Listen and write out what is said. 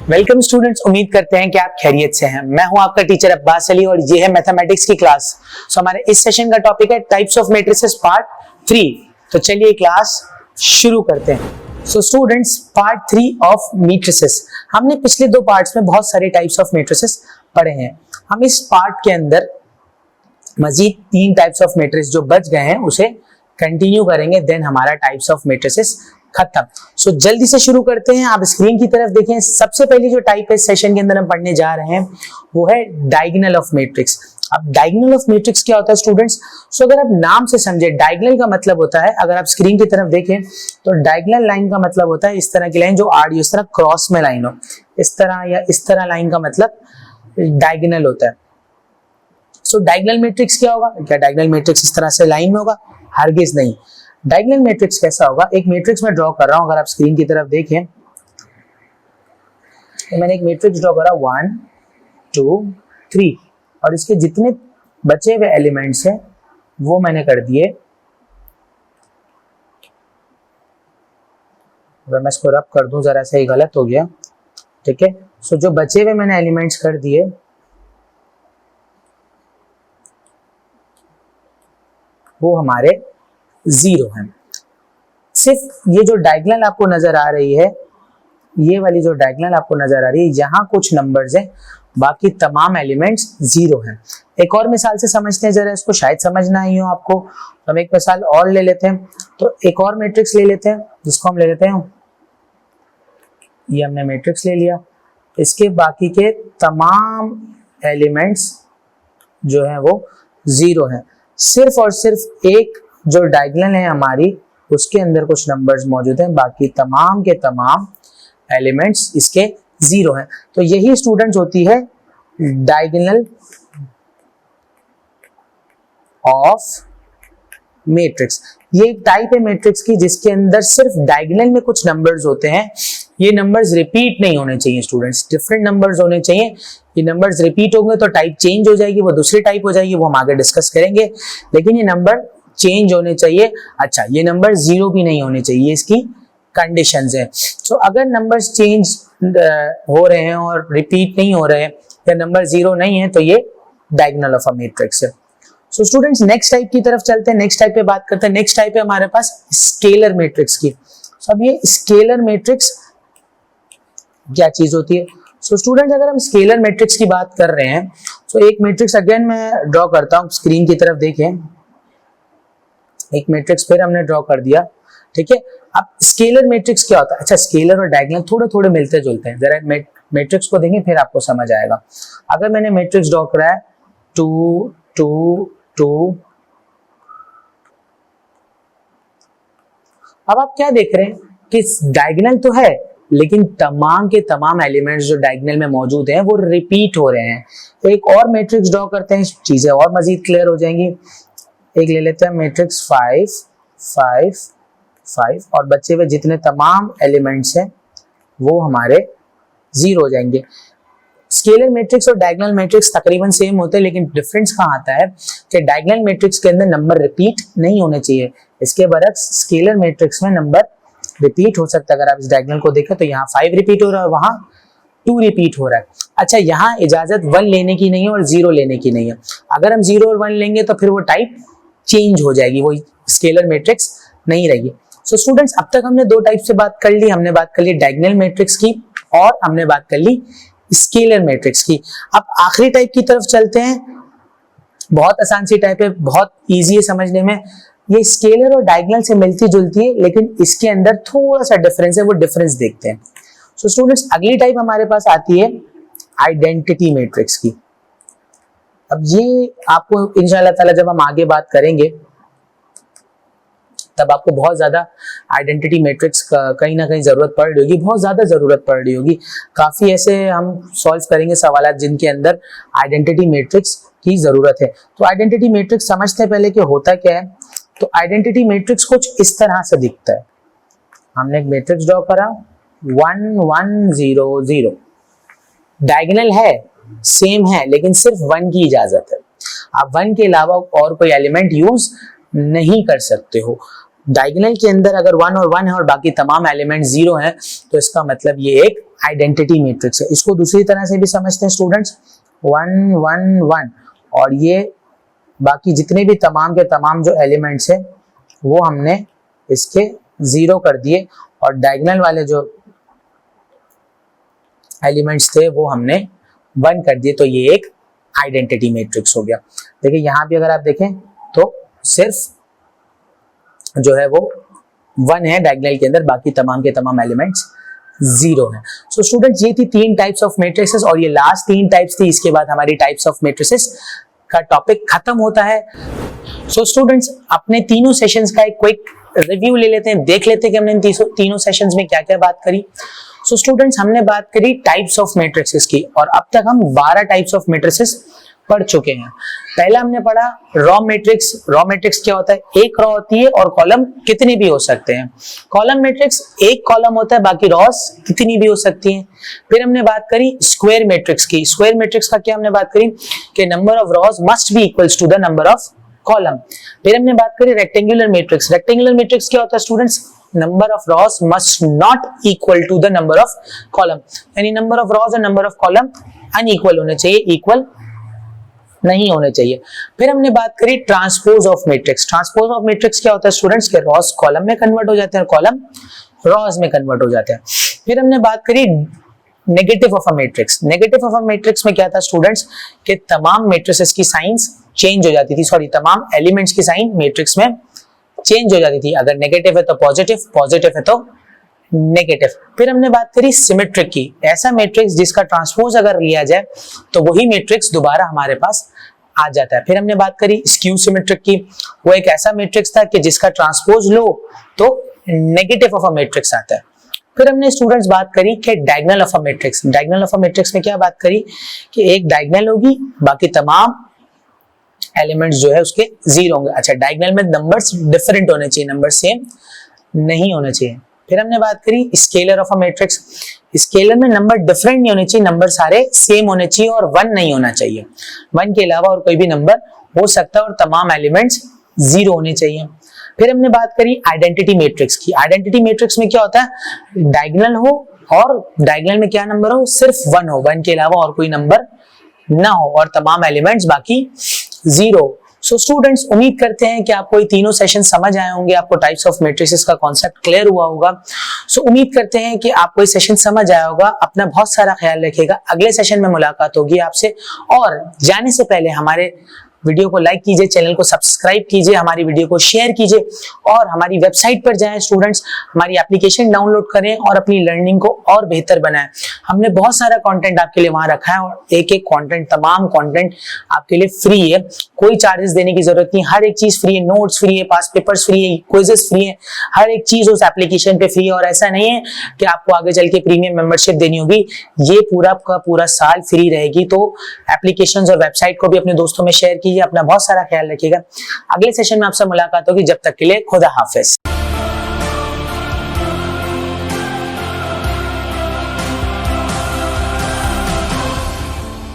Welcome students, उम्मीद करते हैं कि आप खैरियत से हैं। मैं हूं आपका टीचर अब्बास अली और ये है मैथमेटिक्स की क्लास। हमारे इस सेशन का टॉपिक है टाइप्स ऑफ मैट्रिसेस पार्ट 3। तो चलिए क्लास शुरू करते हैं। So students, part 3 of matrices. हमने पिछले दो पार्ट्स में बहुत सारे टाइप्स ऑफ मैट्रिसेस पढ़े हैं। हम इस पार्ट के अंदर मजीद 3 टाइप्स ऑफ मैट्रिस जो बच गए हैं उसे कंटिन्यू करेंगे, देन हमारा टाइप्स ऑफ मैट्रिसेस खत्म। सो जल्दी से शुरू करते हैं। आप स्क्रीन की तरफ देखें। सबसे पहली जो टाइप है इस सेशन के अंदर हम पढ़ने जा रहे हैं वो है डायगोनल ऑफ मैट्रिक्स। अब डायगोनल ऑफ मैट्रिक्स क्या होता है स्टूडेंट्स? सो अगर आप नाम से समझे, डायगोनल का मतलब होता है, अगर आप स्क्रीन की तरफ देखें तो डायगोनल लाइन का मतलब होता है इस तरह की लाइन जो आड़ी इस तरह क्रॉस में लाइन हो, इस तरह या इस तरह लाइन का मतलब डायगोनल होता है। सो डायगोनल मैट्रिक्स क्या होगा? क्या डायगोनल मैट्रिक्स इस तरह से लाइन में होगा? हरगिज नहीं। डायगोनल मैट्रिक्स कैसा होगा? एक मैट्रिक्स में ड्रॉ कर रहा हूं, अगर आप स्क्रीन की तरफ देखें तो मैंने एक मैट्रिक्स ड्रॉ करा 1 2 3 और इसके जितने बचे हुए एलिमेंट्स हैं वो मैंने कर दिए, अगर मैं इसको रब कर दूं जरा सा, ये गलत हो गया, ठीक है। सो जो बचे हुए मैंने एलिमेंट्स कर दिए वो हमारे 0 है। सिर्फ ये जो डायगोनल आपको नजर आ रही है, ये वाली जो डायगोनल आपको नजर आ रही है, यहाँ कुछ नंबर्स हैं, बाकी तमाम एलिमेंट्स 0 हैं। एक और मिसाल से समझते हैं जरा इसको, शायद समझना ही हो आपको। तो हम एक मिसाल और ले लेते हैं। तो एक और मैट्रिक्स ले लेते हैं जिसको हम ले लेते हैं, ये हमने मैट्रिक्स ले लिया, इसके बाकी के तमाम एलिमेंट्स जो है वो 0 हैं। सिर्फ और सिर्फ एक जो डायगोनल है हमारी, उसके अंदर कुछ नंबर्स मौजूद हैं, बाकी तमाम के तमाम एलिमेंट्स इसके 0 हैं। तो यही स्टूडेंट्स होती है डायगोनल ऑफ मैट्रिक्स। ये एक टाइप है मैट्रिक्स की जिसके अंदर सिर्फ डायगोनल में कुछ नंबर्स होते हैं। ये नंबर्स रिपीट नहीं होने चाहिए स्टूडेंट्स, डिफरेंट नंबर्स होने चाहिए। ये नंबर्स रिपीट होंगे तो टाइप चेंज हो जाएगी, वो दूसरी टाइप हो जाएगी, वो हम आगे डिस्कस करेंगे। लेकिन ये नंबर चेंज होने चाहिए। अच्छा, ये नंबर 0 भी नहीं होने चाहिए, इसकी कंडीशंस है। सो अगर नंबर्स चेंज हो रहे हैं और रिपीट नहीं हो रहे हैं या नंबर 0 नहीं है तो ये डायगोनल ऑफ अ मैट्रिक्स है। सो स्टूडेंट्स, नेक्स्ट टाइप की तरफ चलते हैं, नेक्स्ट टाइप पे बात करते हैं। नेक्स्ट टाइप है हमारे पास स्केलर मैट्रिक्स की। सो अब ये स्केलर मैट्रिक्स क्या चीज होती है? सो स्टूडेंट्स, अगर हम स्केलर मैट्रिक्स की बात कर रहे हैं तो एक मैट्रिक्स अगेन मैं ड्रॉ करता हूं, स्क्रीन की तरफ देखें। एक मैट्रिक्स फिर हमने ड्रॉ कर दिया, ठीक है। अब स्केलर मैट्रिक्स क्या होता है? अच्छा, स्केलर और डायगोनल थोड़े थोड़े मिलते जुलते हैं, जरा मैट्रिक्स को देखें फिर आपको समझ आएगा। अगर मैंने मैट्रिक्स ड्रॉ करा है 2 2 2, अब आप क्या देख रहे हैं कि डायगोनल तो है लेकिन तमाम के तमाम एलिमेंट्स जो डायगोनल में मौजूद हैं वो रिपीट हो रहे हैं। तो एक और मैट्रिक्स ड्रॉ करते हैं, चीजें और मजीद क्लियर हो जाएंगी। एक ले लेते हैं मैट्रिक्स 5 5 5 और बचे हुए जितने तमाम एलिमेंट्स हैं वो हमारे 0 हो जाएंगे। स्केलर मैट्रिक्स और डायगोनल मैट्रिक्स तकरीबन सेम होते हैं, लेकिन डिफरेंस कहाँ आता है कि डायगोनल मैट्रिक्स के अंदर नंबर रिपीट नहीं होने चाहिए, इसके बरक्स स्केलर मैट्रिक्स में नंबर रिपीट हो सकता है। अगर आप इस डायगोनल को देखें तो यहाँ 5 रिपीट हो रहा है, वहां 2 रिपीट हो रहा है। अच्छा, यहाँ इजाजत 1 लेने की नहीं है और 0 लेने की नहीं है। अगर हम 0 और 1 लेंगे तो फिर वो टाइप चेंज हो जाएगी, वो स्केलर मैट्रिक्स नहीं रहेगी। सो स्टूडेंट्स, अब तक हमने 2 टाइप से बात कर ली। हमने बात कर ली डायगोनल मैट्रिक्स की और हमने बात कर ली स्केलर मैट्रिक्स की। अब आखिरी टाइप की तरफ चलते हैं। बहुत आसान सी टाइप है, बहुत इजी है समझने में। ये स्केलर और डायगोनल से मिलती जुलती है, लेकिन इसके अंदर थोड़ा सा डिफरेंस है, वो डिफरेंस देखते हैं। सो स्टूडेंट्स, अगली टाइप हमारे पास आती है आइडेंटिटी मैट्रिक्स की। अब ये आपको इंशाल्लाह ताला जब हम आगे बात करेंगे तब आपको बहुत ज्यादा आइडेंटिटी मैट्रिक्स कहीं ना कहीं जरूरत पड़ रही होगी, बहुत ज्यादा जरूरत पड़ रही होगी। काफी ऐसे हम सॉल्व करेंगे सवाल जिनके अंदर आइडेंटिटी मैट्रिक्स की जरूरत है। तो आइडेंटिटी मैट्रिक्स समझते हैं पहले कि होता क्या है। तो आइडेंटिटी मैट्रिक्स कुछ इस तरह से दिखता है। हमने एक मैट्रिक्स ड्रॉ करा 1 1 0 0, डायगोनल है, सेम है, लेकिन सिर्फ 1 की इजाजत है। आप 1 के अलावा और कोई एलिमेंट यूज नहीं कर सकते हो। डायगोनल के अंदर अगर 1 और 1 है और बाकी तमाम एलिमेंट 0 हैं तो इसका मतलब ये एक आइडेंटिटी मैट्रिक्स है। इसको दूसरी तरह से भी समझते हैं स्टूडेंट्स, 1 1 1 और ये बाकी जितने भी तमाम के तमाम जो एलिमेंट्स हैं वो हमने इसके 0 कर दिए और डायगोनल वाले जो एलिमेंट्स थे वो हमने 1 कर दिए, तो ये एक आइडेंटिटी मैट्रिक्स हो गया। देखिए यहाँ भी अगर आप देखें तो सिर्फ जो है वो 1 है डायगोनल के अंदर, बाकी तमाम के तमाम एलिमेंट्स 0 है। सो स्टूडेंट्स ये थी 3 टाइप्स ऑफ मैट्रिसेस और ये लास्ट 3 टाइप्स थी। इसके बाद हमारी टाइप्स ऑफ मैट्रिसेस का टॉपिक खत्म होता है। सो स्टूडेंट्स अपने तीनों सेशंस का एक क्विक रिव्यू ले लेते हैं, देख लेते हैं कि हमने इन तीनों सेशंस में क्या क्या बात करी। सो स्टूडेंट्स हमने बात करी टाइप्स ऑफ मैट्रिसेस की और अब तक हम 12 टाइप्स ऑफ मैट्रिसेस पढ़ चुके हैं। पहला हमने पढ़ा रॉ मैट्रिक्स। रॉ मैट्रिक्स क्या होता है? एक रॉ होती है और कॉलम कितने भी हो सकते हैं। कॉलम मैट्रिक्स एक कॉलम होता है, बाकी रॉस कितनी भी हो सकती हैं। फिर हमने बात करी स्क्वायर मैट्रिक्स की। स्क्वायर मैट्रिक्स का क्या हमने बात करी कि number of rows must be equals to the number of column. फिर हमने बात करी रेक्टेंगुलर मैट्रिक्स। रेक्टेंगुलर मैट्रिक्स क्या होता है students? Number of rows must not equal to the number of column, यानी नंबर ऑफ रॉस और नंबर ऑफ कॉलम अनइक्वल होने चाहिए, इक्वल नहीं होने चाहिए। फिर हमने बात करी transpose of matrix. Transpose of matrix क्या होता है स्टूडेंट्स? के रॉस कॉलम में कन्वर्ट हो जाते हैं और कॉलम रॉस में कन्वर्ट हो जाते हैं। फिर हमने बात करी negative of a matrix. Negative of a matrix में क्या था स्टूडेंट्स कि तमाम मैट्रिसेस की साइंस चेंज हो जाती थी, तमाम एलिमेंट्स की साइन मैट्रिक्स में चेंज हो जाती थी। अगर नेगेटिव है तो पॉजिटिव, पॉजिटिव है तो नेगेटिव। फिर हमने बात करी सिमेट्रिक की। ऐसा मैट्रिक्स जिसका ट्रांसपोज अगर लिया जाए तो वही मैट्रिक्स दोबारा हमारे पास आ जाता है। फिर हमने बात करी स्क्यू सिमेट्रिक की। वो एक ऐसा मैट्रिक्स था कि जिसका ट्रांसपोज लो तो नेगेटिव ऑफ अ मैट्रिक्स आता है। फिर हमने स्टूडेंट्स बात करी कि diagonal of a matrix. Diagonal of a matrix में क्या बात करी कि एक डायगोनल होगी, बाकी तमाम एलिमेंट्स जो है उसके 0 होंगे। अच्छा, डायगोनल में नंबर्स डिफरेंट होने चाहिए, नंबर सेम नहीं होने चाहिए। फिर हमने बात करी scalar of a matrix. Scalar में नंबर डिफरेंट नहीं होने चाहिए, नंबर सारे सेम होने चाहिए और 1 नहीं होना चाहिए। 1 के अलावा और कोई भी नंबर हो सकता है और तमाम एलिमेंट्स 0 होने चाहिए। फिर हमने बात करी आइडेंटिटी मैट्रिक्स की। आइडेंटिटी मैट्रिक्स में क्या होता है? डायगोनल हो और डायगोनल में क्या नंबर हो? सिर्फ 1 हो, 1 के अलावा और कोई नंबर ना हो और तमाम एलिमेंट्स बाकी 0। सो स्टूडेंट्स उम्मीद करते हैं कि आपको ये तीनों सेशन समझ आए होंगे, आपको टाइप्स ऑफ मैट्रिसेस का कॉन्सेप्ट क्लियर हुआ होगा। सो उम्मीद करते हैं कि आपको ये सेशन समझ आया होगा। अपना बहुत सारा ख्याल रखिएगा। अगले सेशन में मुलाकात होगी आपसे, और जाने से पहले हमारे वीडियो को लाइक कीजिए, चैनल को सब्सक्राइब कीजिए, हमारी वीडियो को शेयर कीजिए और हमारी वेबसाइट पर जाएं स्टूडेंट्स, हमारी एप्लीकेशन डाउनलोड करें और अपनी लर्निंग को और बेहतर बनाएं। हमने बहुत सारा कंटेंट आपके लिए वहां रखा है और एक एक कंटेंट, तमाम कंटेंट आपके लिए फ्री है, कोई चार्जेस देने की जरूरत नहीं। हर एक चीज फ्री है, नोट्स फ्री है, पास पेपर्स फ्री है, क्विजेस फ्री है, हर एक चीज उस एप्लीकेशन पे फ्री है। और ऐसा नहीं है कि आपको आगे चल के प्रीमियम मेंबरशिप देनी होगी, ये पूरा का पूरा साल फ्री रहेगी। तो एप्लीकेशंस और वेबसाइट को भी अपने दोस्तों में शेयर कीजिए। अपना बहुत सारा ख्याल रखिएगा। अगले सेशन में आपसे मुलाकात होगी, जब तक के लिए खुदा हाफिज।